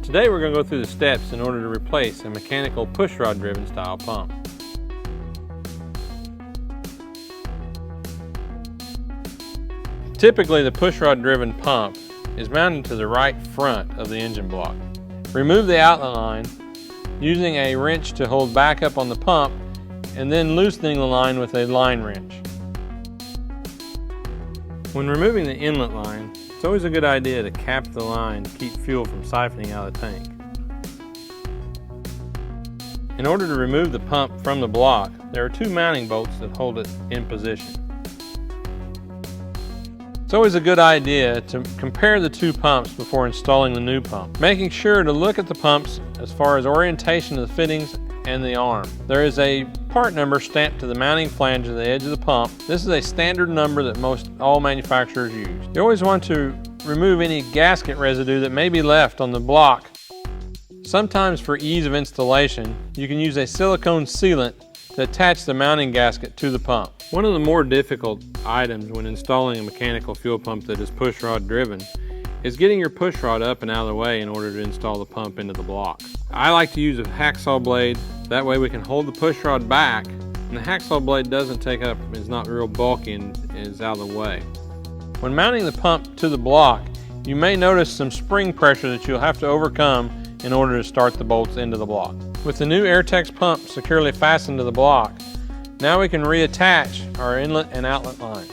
Today we're going to go through the steps in order to replace a mechanical pushrod driven style pump. Typically the pushrod driven pump is mounted to the right front of the engine block. Remove the outlet line using a wrench to hold back up on the pump and then loosening the line with a line wrench. When removing the inlet line, it's always a good idea to cap the line to keep fuel from siphoning out of the tank. In order to remove the pump from the block, there are two mounting bolts that hold it in position. It's always a good idea to compare the two pumps before installing the new pump, making sure to look at the pumps as far as orientation of the fittings and the arm. There is a part number stamped to the mounting flange of the edge of the pump. This is a standard number that most all manufacturers use. You always want to remove any gasket residue that may be left on the block. Sometimes for ease of installation, you can use a silicone sealant to attach the mounting gasket to the pump. One of the more difficult items when installing a mechanical fuel pump that is pushrod driven is getting your pushrod up and out of the way in order to install the pump into the block. I like to use a hacksaw blade, that way we can hold the pushrod back and the hacksaw blade is not real bulky and is out of the way. When mounting the pump to the block, you may notice some spring pressure that you'll have to overcome in order to start the bolts into the block. With the new Airtex pump securely fastened to the block, now we can reattach our inlet and outlet lines.